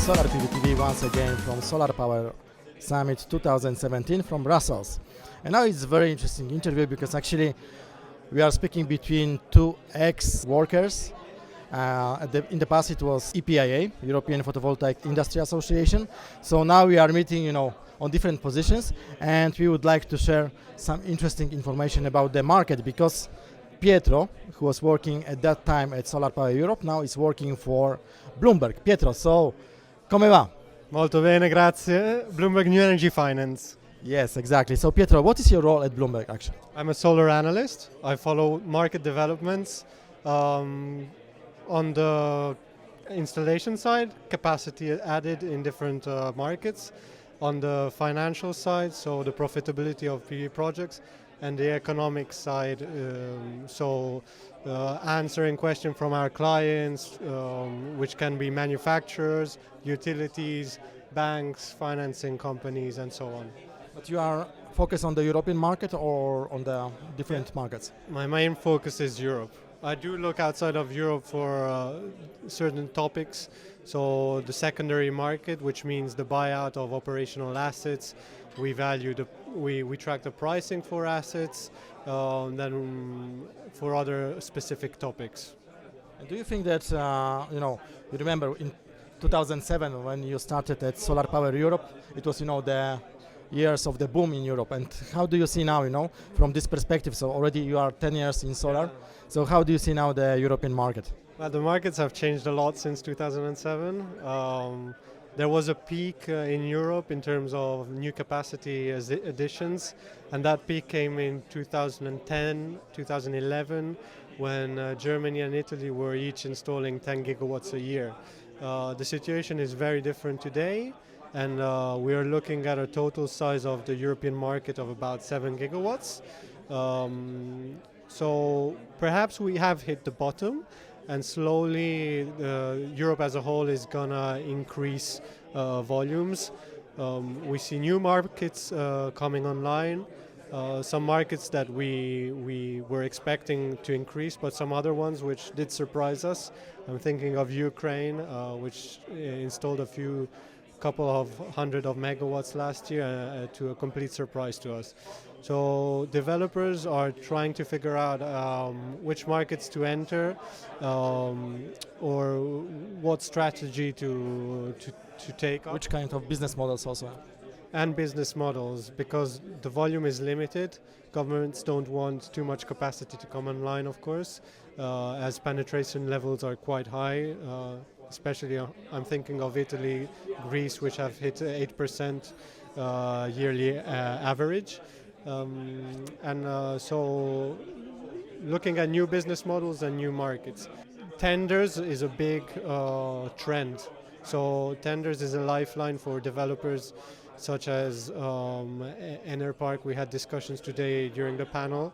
Solar PV TV once again from SolarPower Summit 2017 from Brussels. And now it's a very interesting interview because actually we are speaking between two ex-workers. In the past it was EPIA, European Photovoltaic Industry Association. So now we are meeting, on different positions, and we would like to share some interesting information about the market because Pietro, who was working at that time at SolarPower Europe, now is working for Bloomberg. Pietro, so come va? Molto bene, grazie. Bloomberg New Energy Finance. Yes, exactly. So Pietro, what is your role at Bloomberg actually? I'm a solar analyst. I follow market developments on the installation side, capacity added in different markets. On the financial side, so the profitability of PV projects, and the economic side, answering questions from our clients, which can be manufacturers, utilities, banks, financing companies, and so on. But you are focused on the European market or on the different markets? My main focus is Europe. I do look outside of Europe for certain topics. So the secondary market, which means the buyout of operational assets. We track the pricing for assets, then for other specific topics. And do you think that you remember in 2007 when you started at SolarPower Europe, it was the years of the boom in Europe, and how do you see now, from this perspective? So already you are 10 years in solar, so how do you see now the European market? Well, the markets have changed a lot since 2007. There was a peak in Europe in terms of new capacity additions, and that peak came in 2010, 2011, when Germany and Italy were each installing 10 gigawatts a year. The situation is very different today, and we are looking at a total size of the European market of about 7 gigawatts. So perhaps we have hit the bottom, and slowly Europe as a whole is gonna increase volumes. We see new markets coming online, some markets that we were expecting to increase, but some other ones which did surprise us. I'm thinking of Ukraine, which installed couple of hundred of megawatts last year to a complete surprise to us. So developers are trying to figure out which markets to enter or what strategy to take up. Which kind of business models also? And business models, because the volume is limited. Governments don't want too much capacity to come online, of course, as penetration levels are quite high. Especially, I'm thinking of Italy, Greece, which have hit 8% yearly average. So looking at new business models and new markets. Tenders is a big trend. So tenders is a lifeline for developers such as Enerpark. We had discussions today during the panel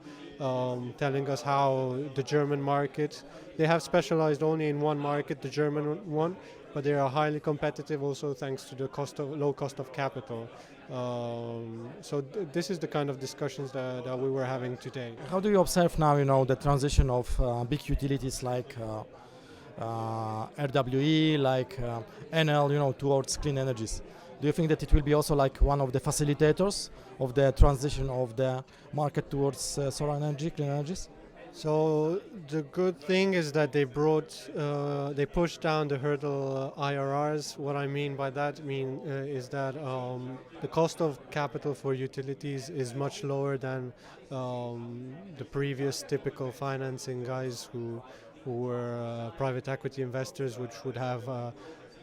telling us how the German market, they have specialized only in one market, the German one, but they are highly competitive also thanks to the low cost of capital. This is the kind of discussions that we were having today. How do you observe now, the transition of big utilities like RWE, like Enel, towards clean energies? Do you think that it will be also like one of the facilitators of the transition of the market towards solar energy, clean energies? So the good thing is that they pushed down the hurdle IRRs. What I mean by that is that the cost of capital for utilities is much lower than the previous typical financing guys who were private equity investors, which would have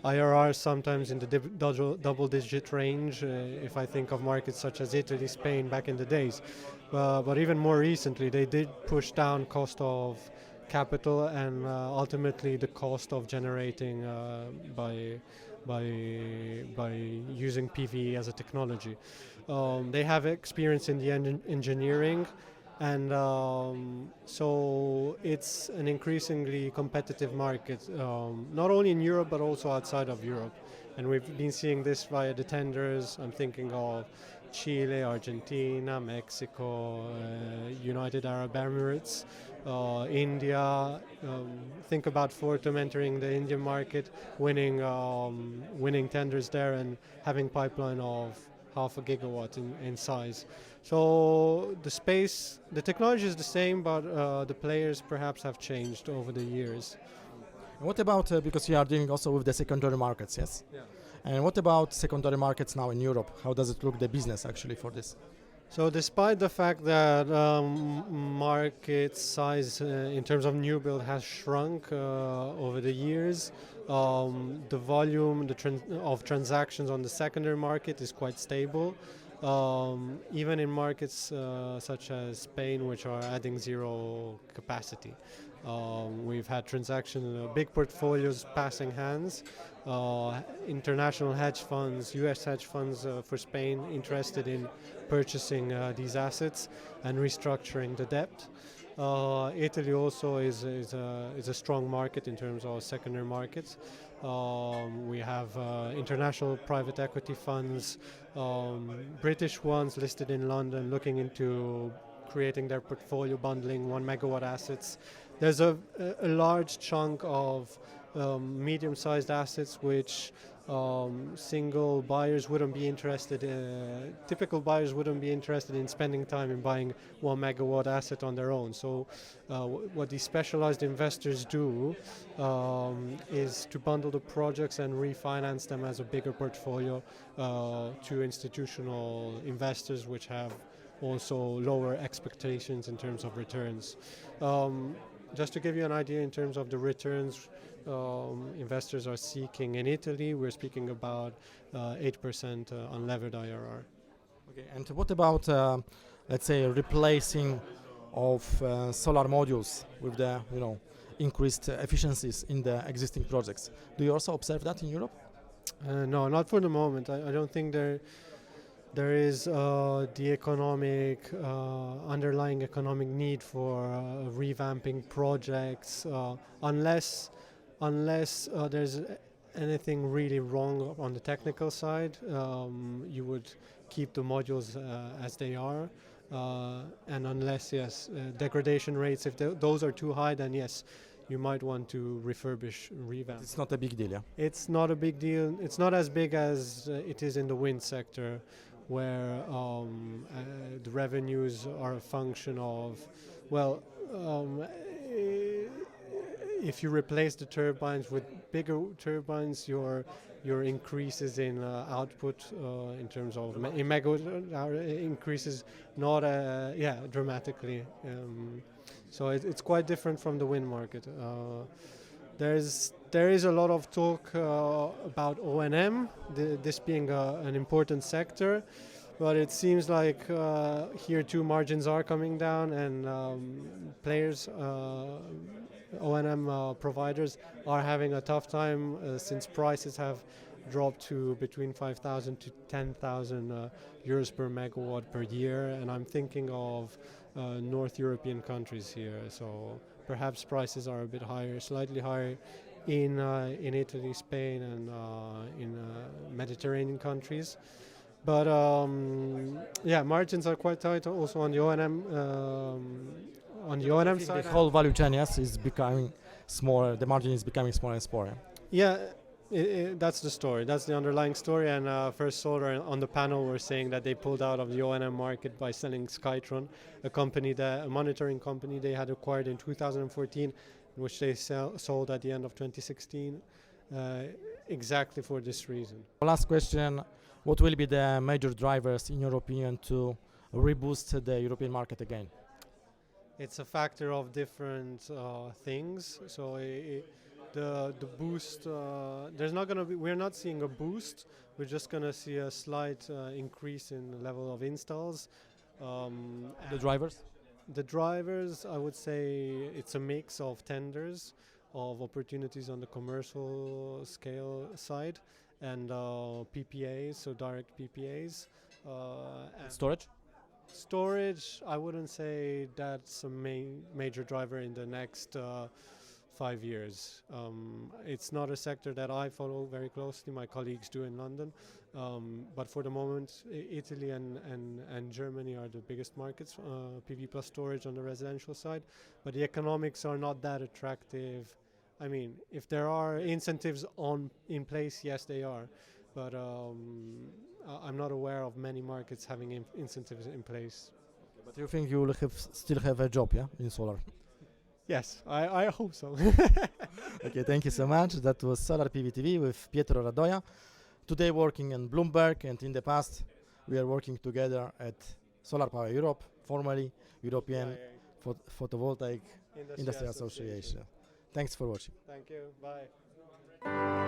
IRRs sometimes in the double-digit range, if I think of markets such as Italy, Spain back in the days. But even more recently, they did push down cost of capital and ultimately the cost of generating by using PV as a technology. They have experience in the engineering, and so it's an increasingly competitive market, not only in Europe but also outside of Europe. And we've been seeing this via the tenders. I'm thinking of Chile, Argentina, Mexico, United Arab Emirates, India. Think about Fortum entering the Indian market, winning tenders there, and having pipeline of half a gigawatt in size. So the technology is the same, but the players perhaps have changed over the years. And what about, because you are dealing also with the secondary markets, yes? Yeah. And what about secondary markets now in Europe? How does it look, the business actually for this? So despite the fact that market size in terms of new build has shrunk over the years, the volume of transactions on the secondary market is quite stable. Even in markets such as Spain, which are adding zero capacity. We've had transactions, big portfolios passing hands. International hedge funds, US hedge funds for Spain interested in purchasing these assets and restructuring the debt. Italy also is a strong market in terms of secondary markets. We have international private equity funds, British ones listed in London looking into creating their portfolio, bundling 1 megawatt assets. There's a large chunk of medium-sized assets which single buyers wouldn't be interested in, typical buyers wouldn't be interested in spending time in buying 1 megawatt asset on their own. So what these specialized investors do is to bundle the projects and refinance them as a bigger portfolio to institutional investors, which have also lower expectations in terms of returns. Just to give you an idea in terms of the returns investors are seeking in Italy, we're speaking about 8% unlevered IRR. Okay, and what about, let's say, replacing of solar modules with the increased efficiencies in the existing projects? Do you also observe that in Europe? No, not for the moment. I don't think there is the underlying economic need for revamping projects unless there's anything really wrong on the technical side. You would keep the modules as they are, and unless degradation rates, if those are too high, then yes, you might want to refurbish, revamp. It's not a big deal, yeah? It's not a big deal. It's not as big as it is in the wind sector, where the revenues are a function of, if you replace the turbines with bigger turbines, your increases in output in terms of in megawatt increases not dramatically. So it's quite different from the wind market. There is a lot of talk about O&M, this being an important sector, but it seems like here too margins are coming down, and players, O&M providers, are having a tough time since prices have dropped to between 5,000 to 10,000 euros per megawatt per year, and I'm thinking of North European countries here. So perhaps prices are a bit higher, slightly higher in Italy, Spain, and in Mediterranean countries. But margins are quite tight also on the O&M side. The whole value chain, yes, is becoming smaller. The margin is becoming smaller and smaller. Yeah, that's the story. That's the underlying story. And First Solar on the panel were saying that they pulled out of the O&M market by selling Skytron, a monitoring company they had acquired in 2014, which they sold at the end of 2016, exactly for this reason. Last question: what will be the major drivers, in your opinion, to reboost the European market again? It's a factor of different things. So the boost, we're not seeing a boost. We're just going to see a slight increase in the level of installs. The drivers? The drivers, I would say it's a mix of tenders, of opportunities on the commercial scale side, and PPAs, so direct PPAs. And storage? Storage, I wouldn't say that's a major driver in the next 5 years. It's not a sector that I follow very closely. My colleagues do in London. But for the moment, Italy and Germany are the biggest markets, PV plus storage on the residential side. But the economics are not that attractive. I mean, if there are incentives in place, yes, they are. But I'm not aware of many markets having incentives in place. But you think you will still have a job, yeah, in solar? Yes, I hope so. Okay, thank you so much. That was Solar PV TV with Pietro Radoia. Today working in Bloomberg, and in the past we are working together at SolarPower Europe, formerly European Photovoltaic Industry Association. Thanks for watching. Thank you. Bye.